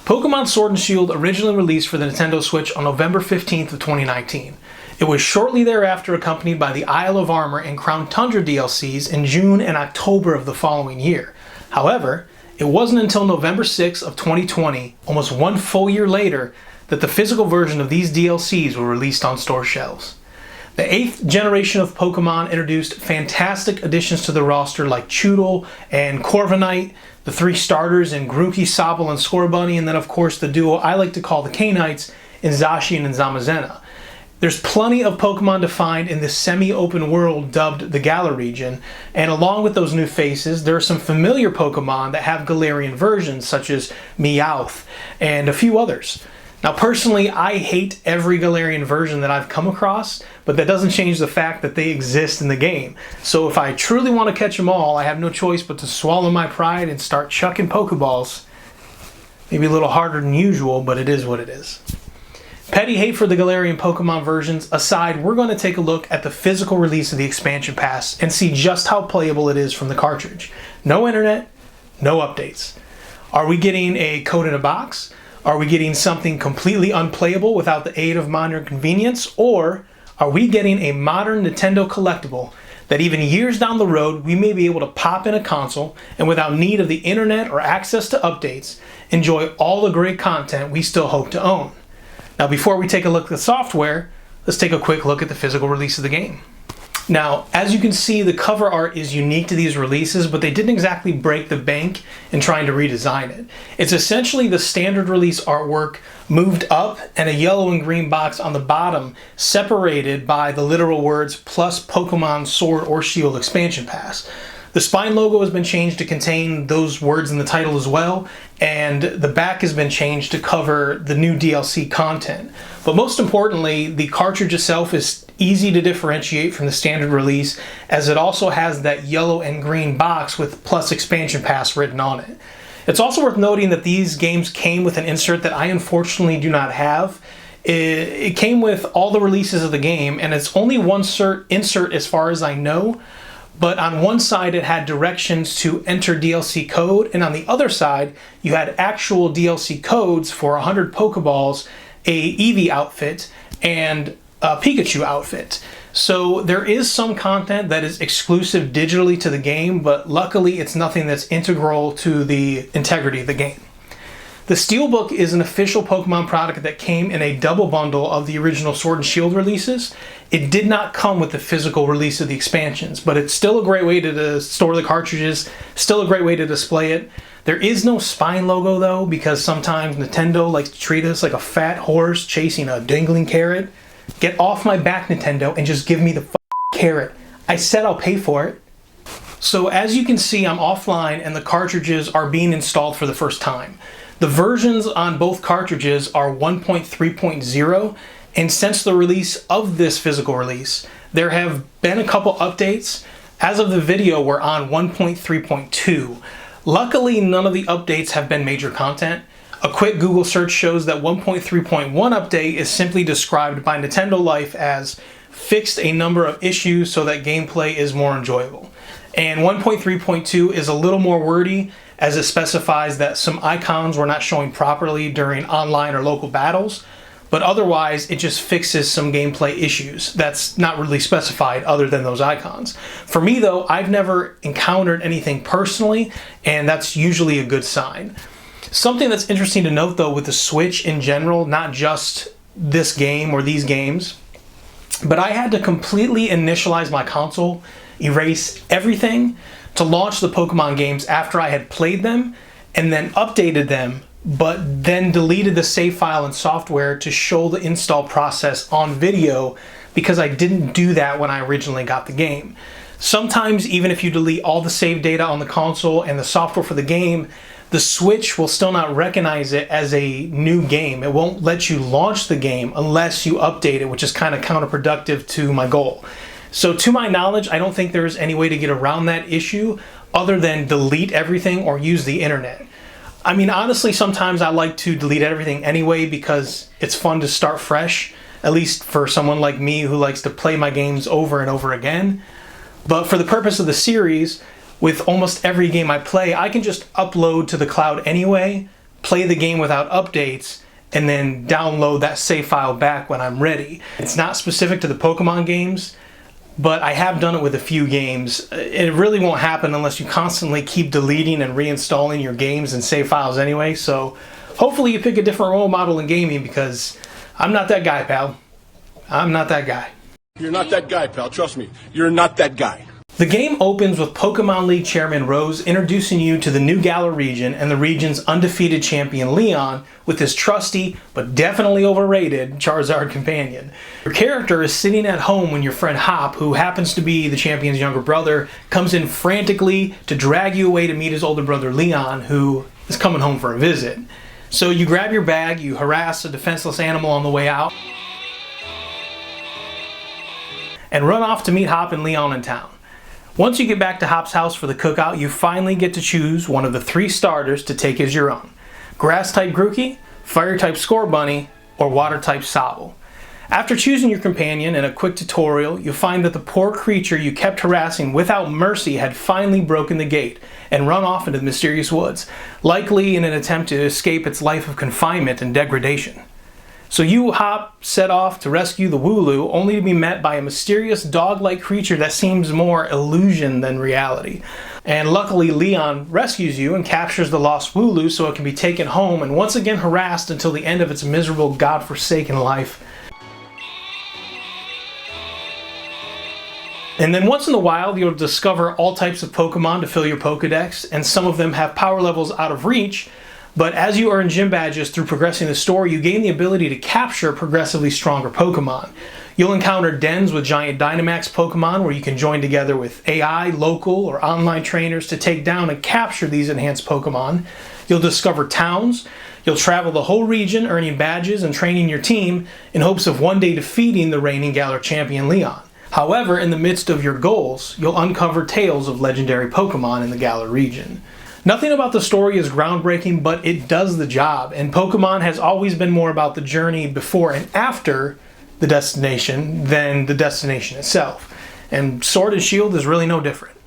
Pokemon Sword and Shield originally released for the Nintendo Switch on November 15th of 2019. It was shortly thereafter accompanied by the Isle of Armor and Crown Tundra DLCs in June and October of the following year. However, it wasn't until November 6th of 2020, almost one full year later, that the physical version of these DLCs were released on store shelves. The 8th generation of Pokemon introduced fantastic additions to the roster like Choodle and Corviknight, the 3 starters in Grookey, Sobble, and Scorbunny, and then of course the duo I like to call the K-Knights in Zacian and Zamazenta. There's plenty of Pokemon to find in this semi-open world dubbed the Galar region, and along with those new faces, there are some familiar Pokemon that have Galarian versions such as Meowth and a few others. Now personally, I hate every Galarian version that I've come across, but that doesn't change the fact that they exist in the game. So if I truly want to catch them all, I have no choice but to swallow my pride and start chucking Pokeballs. Maybe a little harder than usual, but it is what it is. Petty hate for the Galarian Pokemon versions aside, we're going to take a look at the physical release of the expansion pass and see just how playable it is from the cartridge. No internet, no updates. Are we getting a code in a box? Are we getting something completely unplayable without the aid of modern convenience? Or are we getting a modern Nintendo collectible that even years down the road we may be able to pop in a console and without need of the internet or access to updates, enjoy all the great content we still hope to own? Now before we take a look at the software, let's take a quick look at the physical release of the game. Now, as you can see, the cover art is unique to these releases, but they didn't exactly break the bank in trying to redesign it. It's essentially the standard release artwork moved up and a yellow and green box on the bottom separated by the literal words plus Pokemon Sword or Shield expansion pass. The spine logo has been changed to contain those words in the title as well, and the back has been changed to cover the new DLC content. But most importantly, the cartridge itself is easy to differentiate from the standard release, as it also has that yellow and green box with plus expansion pass written on it. It's also worth noting that these games came with an insert that I unfortunately do not have. It came with all the releases of the game, and it's only one insert as far as I know. But on one side it had directions to enter DLC code, and on the other side you had actual DLC codes for 100 Pokeballs, a Eevee outfit, and a Pikachu outfit. So there is some content that is exclusive digitally to the game, but luckily it's nothing that's integral to the integrity of the game. The Steelbook is an official Pokemon product that came in a double bundle of the original Sword and Shield releases. It did not come with the physical release of the expansions, but it's still a great way to store the cartridges, still a great way to display it. There is no spine logo though, because sometimes Nintendo likes to treat us like a fat horse chasing a dangling carrot. Get off my back, Nintendo, and just give me the carrot. I said I'll pay for it. So as you can see, I'm offline and the cartridges are being installed for the first time. The versions on both cartridges are 1.3.0, and since the release of this physical release, there have been a couple updates. As of the video, we're on 1.3.2. Luckily, none of the updates have been major content. A quick Google search shows that 1.3.1 update is simply described by Nintendo Life as fixed a number of issues so that gameplay is more enjoyable. And 1.3.2 is a little more wordy, as it specifies that some icons were not showing properly during online or local battles, but otherwise it just fixes some gameplay issues that's not really specified other than those icons. For me though, I've never encountered anything personally, and that's usually a good sign. Something that's interesting to note though with the Switch in general, not just this game or these games, but I had to completely initialize my console, erase everything, to launch the Pokemon games after I had played them and then updated them, but then deleted the save file and software to show the install process on video, because I didn't do that when I originally got the game. Sometimes even if you delete all the save data on the console and the software for the game, the Switch will still not recognize it as a new game. It won't let you launch the game unless you update it, which is kind of counterproductive to my goal. So to my knowledge, I don't think there's any way to get around that issue other than delete everything or use the internet. I mean, honestly, sometimes I like to delete everything anyway because it's fun to start fresh, at least for someone like me who likes to play my games over and over again. But for the purpose of the series, with almost every game I play, I can just upload to the cloud anyway, play the game without updates, and then download that save file back when I'm ready. It's not specific to the Pokemon games, but I have done it with a few games. It really won't happen unless you constantly keep deleting and reinstalling your games and save files anyway, so hopefully you pick a different role model in gaming, because I'm not that guy, pal. I'm not that guy. You're not that guy, pal. Trust me. You're not that guy. The game opens with Pokemon League Chairman Rose introducing you to the new Galar region and the region's undefeated champion Leon with his trusty, but definitely overrated, Charizard companion. Your character is sitting at home when your friend Hop, who happens to be the champion's younger brother, comes in frantically to drag you away to meet his older brother Leon, who is coming home for a visit. So you grab your bag, you harass a defenseless animal on the way out, and run off to meet Hop and Leon in town. Once you get back to Hop's house for the cookout, you finally get to choose one of the 3 starters to take as your own: Grass-type Grookey, Fire-type Scorbunny, or Water-type Sobble. After choosing your companion in a quick tutorial, you'll find that the poor creature you kept harassing without mercy had finally broken the gate and run off into the mysterious woods, likely in an attempt to escape its life of confinement and degradation. So you, Hop, set off to rescue the Wooloo, only to be met by a mysterious dog-like creature that seems more illusion than reality. And luckily Leon rescues you and captures the lost Wooloo so it can be taken home and once again harassed until the end of its miserable, godforsaken life. And then once in the wild, you'll discover all types of Pokemon to fill your Pokedex, and some of them have power levels out of reach. But as you earn gym badges through progressing the story, you gain the ability to capture progressively stronger Pokemon. You'll encounter dens with giant Dynamax Pokemon where you can join together with AI, local, or online trainers to take down and capture these enhanced Pokemon. You'll discover towns. You'll travel the whole region earning badges and training your team in hopes of one day defeating the reigning Galar champion Leon. However, in the midst of your goals, you'll uncover tales of legendary Pokemon in the Galar region. Nothing about the story is groundbreaking, but it does the job, and Pokemon has always been more about the journey before and after the destination than the destination itself. And Sword and Shield is really no different.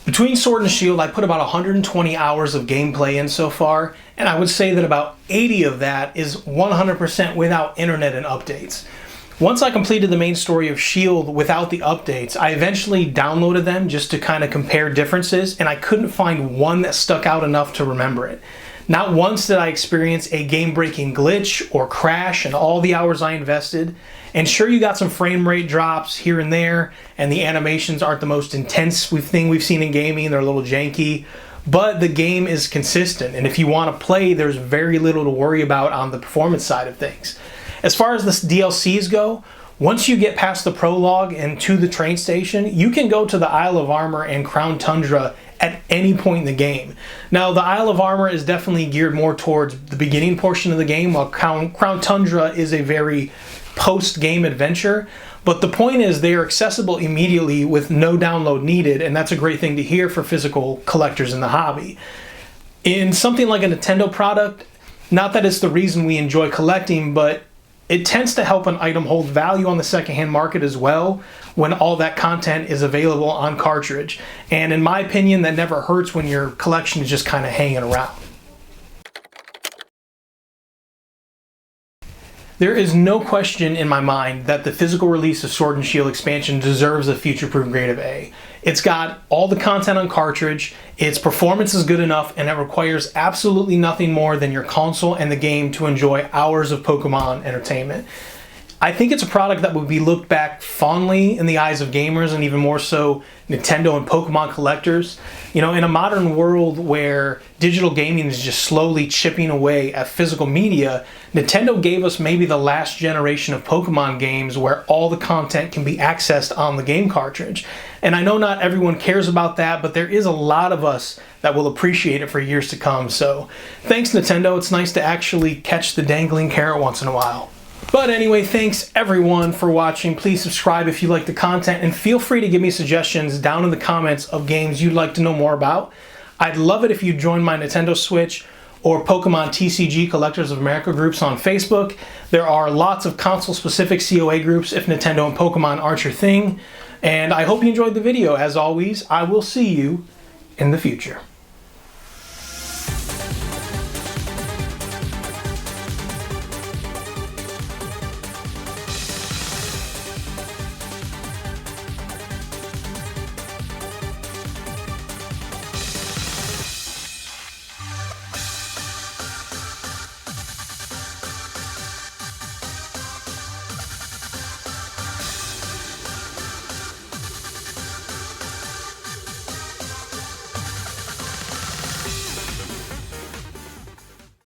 Between Sword and Shield, I put about 120 hours of gameplay in so far, and I would say that about 80 of that is 100% without internet and updates. Once I completed the main story of Shield without the updates, I eventually downloaded them just to kind of compare differences, and I couldn't find one that stuck out enough to remember it. Not once did I experience a game-breaking glitch or crash in all the hours I invested. And sure, you got some frame rate drops here and there, and the animations aren't the most intense thing we've seen in gaming. They're a little janky, but the game is consistent, and if you want to play, there's very little to worry about on the performance side of things. As far as the DLCs go, once you get past the prologue and to the train station, you can go to the Isle of Armor and Crown Tundra at any point in the game. Now, the Isle of Armor is definitely geared more towards the beginning portion of the game, while Crown Tundra is a very post-game adventure. But the point is they are accessible immediately with no download needed, and that's a great thing to hear for physical collectors in the hobby. In something like a Nintendo product, not that it's the reason we enjoy collecting, but it tends to help an item hold value on the secondhand market as well when all that content is available on cartridge. And in my opinion, that never hurts when your collection is just kind of hanging around. There is no question in my mind that the physical release of Sword and Shield expansion deserves a Futureproof grade of A. It's got all the content on cartridge, its performance is good enough, and it requires absolutely nothing more than your console and the game to enjoy hours of Pokemon entertainment. I think it's a product that would be looked back fondly in the eyes of gamers, and even more so Nintendo and Pokemon collectors. You know, in a modern world where digital gaming is just slowly chipping away at physical media, Nintendo gave us maybe the last generation of Pokemon games where all the content can be accessed on the game cartridge. And I know not everyone cares about that, but there is a lot of us that will appreciate it for years to come. So thanks, Nintendo. It's nice to actually catch the dangling carrot once in a while. But anyway, thanks everyone for watching. Please subscribe if you like the content, and feel free to give me suggestions down in the comments of games you'd like to know more about. I'd love it if you join my Nintendo Switch or Pokemon TCG Collectors of America groups on Facebook. There are lots of console-specific COA groups if Nintendo and Pokemon aren't your thing. And I hope you enjoyed the video. As always, I will see you in the future.